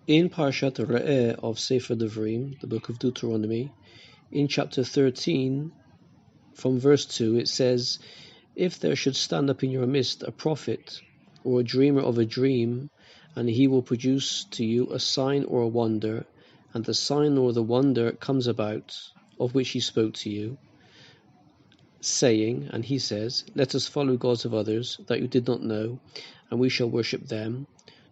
In Parashat Re'eh of Sefer the book of Deuteronomy, in chapter 13, from verse 2, it says, "If there should stand up in your midst a prophet or a dreamer of a dream, and he will produce to you a sign or a wonder, and the sign or the wonder comes about, of which he spoke to you, saying," and he says, "Let us follow gods of others that you did not know, and we shall worship them.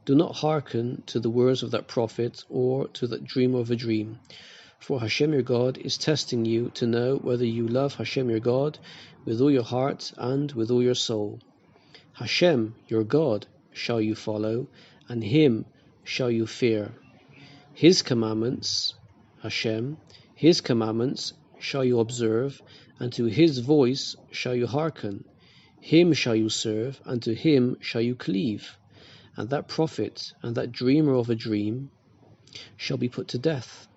Do not hearken to the words of that prophet or to that dreamer of a dream. For HaShem your God is testing you to know whether you love HaShem your God with all your heart and with all your soul. HaShem your God shall you follow, and him shall you fear. His commandments, HaShem, his commandments shall you observe, and to his voice shall you hearken. Him shall you serve, and to him shall you cleave. And that prophet and that dreamer of a dream shall be put to death.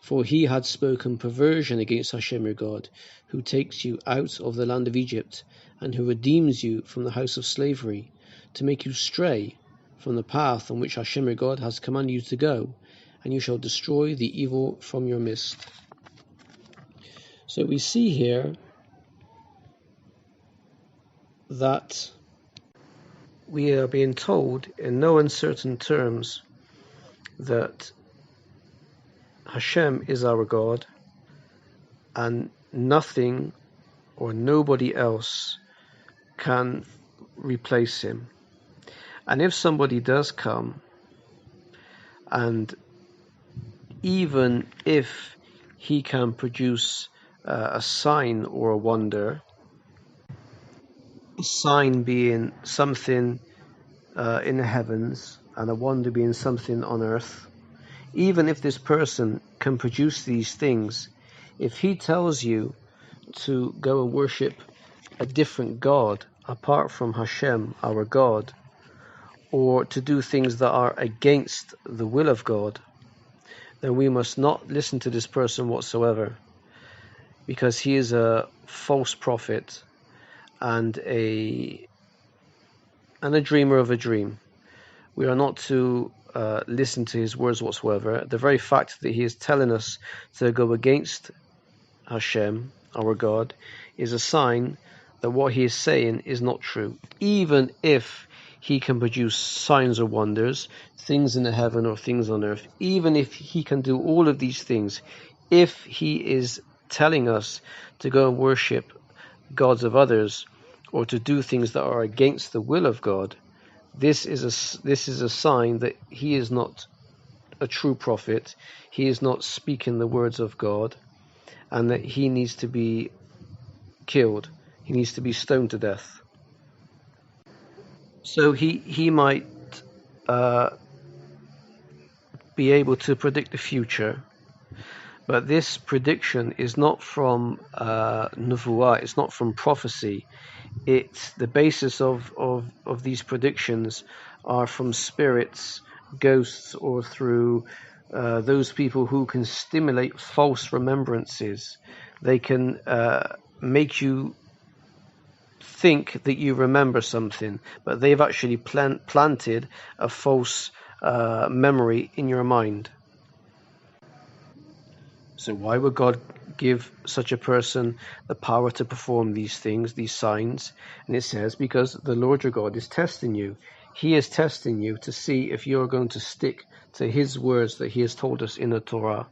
For he had spoken perversion against HaShem your God, who takes you out of the land of Egypt, and who redeems you from the house of slavery, to make you stray from the path on which HaShem your God has commanded you to go, and you shall destroy the evil from your midst." So we see here that we are being told in no uncertain terms that HaShem is our God, and nothing or nobody else can replace him. And if somebody does come, and even if he can produce a sign or a wonder, a sign being something in the heavens and a wonder being something on earth, even if this person can produce these things, if he tells you to go and worship a different God apart from HaShem, our God, or to do things that are against the will of God, then we must not listen to this person whatsoever, because he is a false prophet and a dreamer of a dream. We are not to listen to his words whatsoever. The very fact that he is telling us to go against HaShem, our God, is a sign that what he is saying is not true. Even if he can produce signs or wonders, things in the heaven or things on earth, even if he can do all of these things, if he is telling us to go and worship gods of others or to do things that are against the will of God, this is a sign that he is not a true prophet. He is not speaking the words of God, and that he needs to be killed. He needs to be stoned to death. So he might be able to predict the future, but this prediction is not from Nuvuah, it's not from prophecy. It's the basis of these predictions are from spirits, ghosts, or through those people who can stimulate false remembrances. They can make you think that you remember something, but they've actually planted a false memory in your mind. So why would God give such a person the power to perform these things, these signs? And it says, because the Lord your God is testing you. He is testing you to see if you're going to stick to his words that he has told us in the Torah.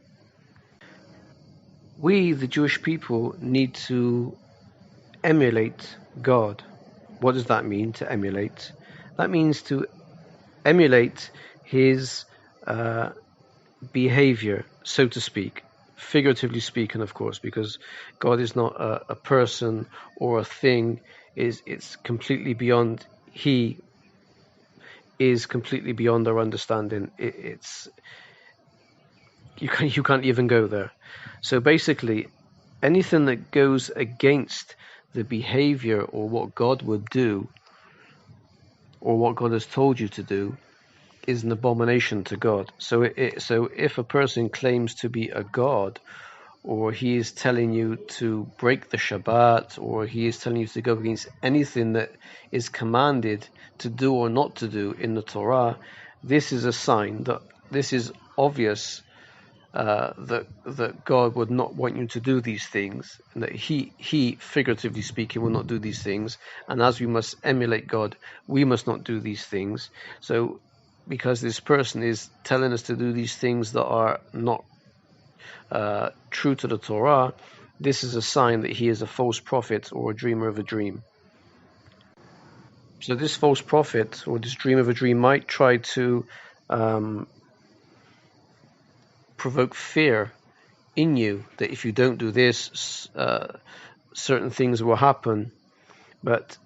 We, the Jewish people, need to emulate God. What does that mean, to emulate? That means to emulate his behavior, so to speak. Figuratively speaking, of course, because God is not a person or a thing. It's completely beyond. He is completely beyond our understanding. You can't even go there. So basically, anything that goes against the behavior or what God would do, or what God has told you to do, is an abomination to God. So if a person claims to be a God, or he is telling you to break the Shabbat, or he is telling you to go against anything that is commanded to do or not to do in the Torah, this is a sign that this is obvious that God would not want you to do these things, and that he figuratively speaking will not do these things, and as we must emulate God, we must not do these things. So because this person is telling us to do these things that are not true to the Torah, this is a sign that he is a false prophet or a dreamer of a dream. So this false prophet or this dreamer of a dream might try to provoke fear in you, that if you don't do this, certain things will happen. But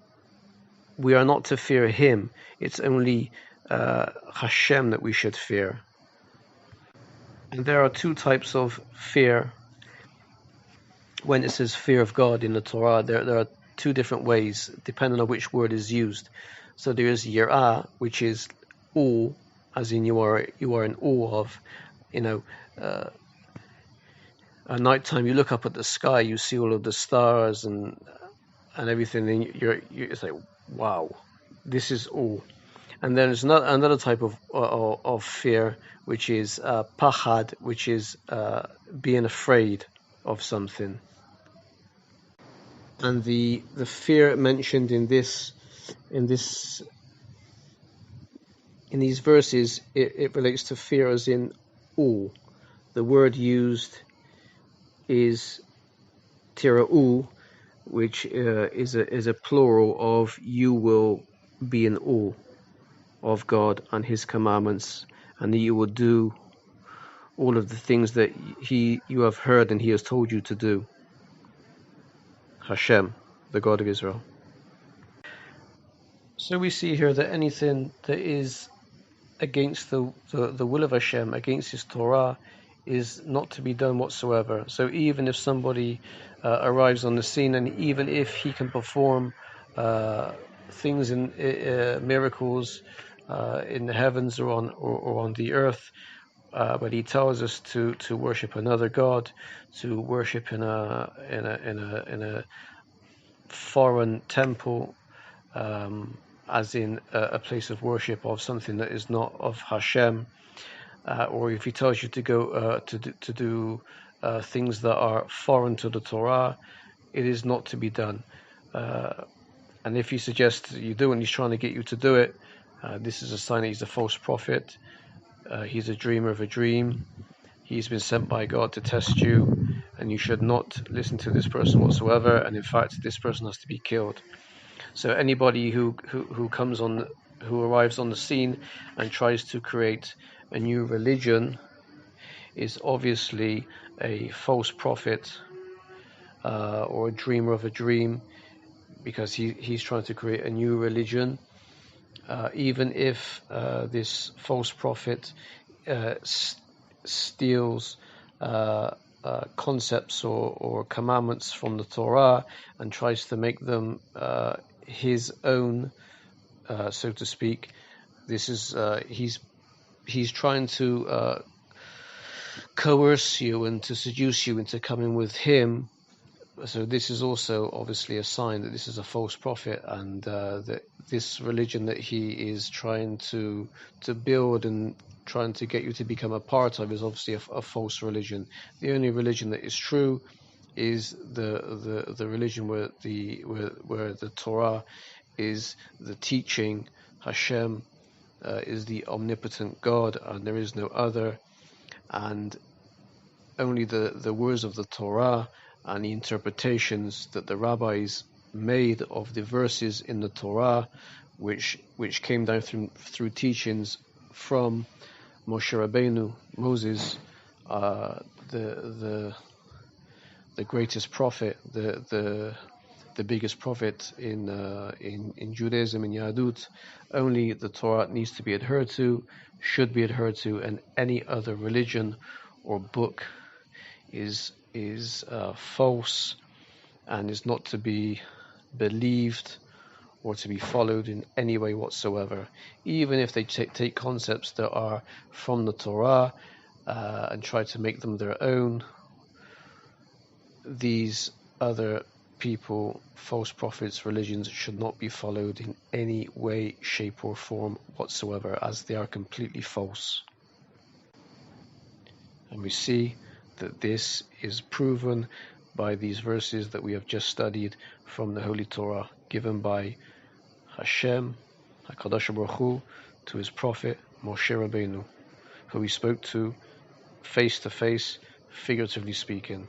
we are not to fear him. It's only HaShem that we should fear. And there are two types of fear. When it says fear of God in the Torah, there are two different ways, depending on which word is used. So there is yirah, which is awe, as in you are in awe of, at night time you look up at the sky, you see all of the stars and everything, and it's like, wow, this is awe. And then there's another type of fear, which is pachad, which is being afraid of something. And the fear mentioned in these verses, it relates to fear as in awe. The word used is tira'u, which is a plural of you will be in awe of God and his commandments, and that you will do all of the things that you have heard and he has told you to do. HaShem, the God of Israel. So we see here that anything that is against the will of HaShem, against his Torah, is not to be done whatsoever. So even if somebody arrives on the scene, and even if he can perform things in miracles in the heavens or on the earth, but he tells us to worship another God, to worship in a foreign temple, as in a place of worship of something that is not of HaShem, or if he tells you to go to do things that are foreign to the Torah, it is not to be done. And if he suggests you do and he's trying to get you to do it, this is a sign that he's a false prophet. He's a dreamer of a dream. He's been sent by God to test you, and you should not listen to this person whatsoever. And in fact, this person has to be killed. So anybody who arrives on the scene and tries to create a new religion is obviously a false prophet or a dreamer of a dream, because he's trying to create a new religion. Even if this false prophet steals concepts or commandments from the Torah and tries to make them his own, so to speak, this is he's trying to coerce you and to seduce you into coming with him. So this is also obviously a sign that this is a false prophet, and that this religion that he is trying to build and trying to get you to become a part of is obviously a false religion. The only religion that is true is the religion where the Torah is the teaching. HaShem is the omnipotent God, and there is no other, and only the words of the Torah and the interpretations that the rabbis made of the verses in the Torah, which came down through teachings from Moshe Rabbeinu, Moses, the greatest prophet, the biggest prophet in Judaism and Yahudut. Only the Torah needs to be adhered to, should be adhered to, and any other religion or book is false and is not to be believed or to be followed in any way whatsoever. Even if they take concepts that are from the Torah and try to make them their own, these other people, false prophets, religions, should not be followed in any way, shape or form whatsoever, as they are completely false. And we see that this is proven by these verses that we have just studied from the Holy Torah, given by HaShem, HaKadosh Baruch Hu, to his prophet Moshe Rabbeinu, who he spoke to face, figuratively speaking.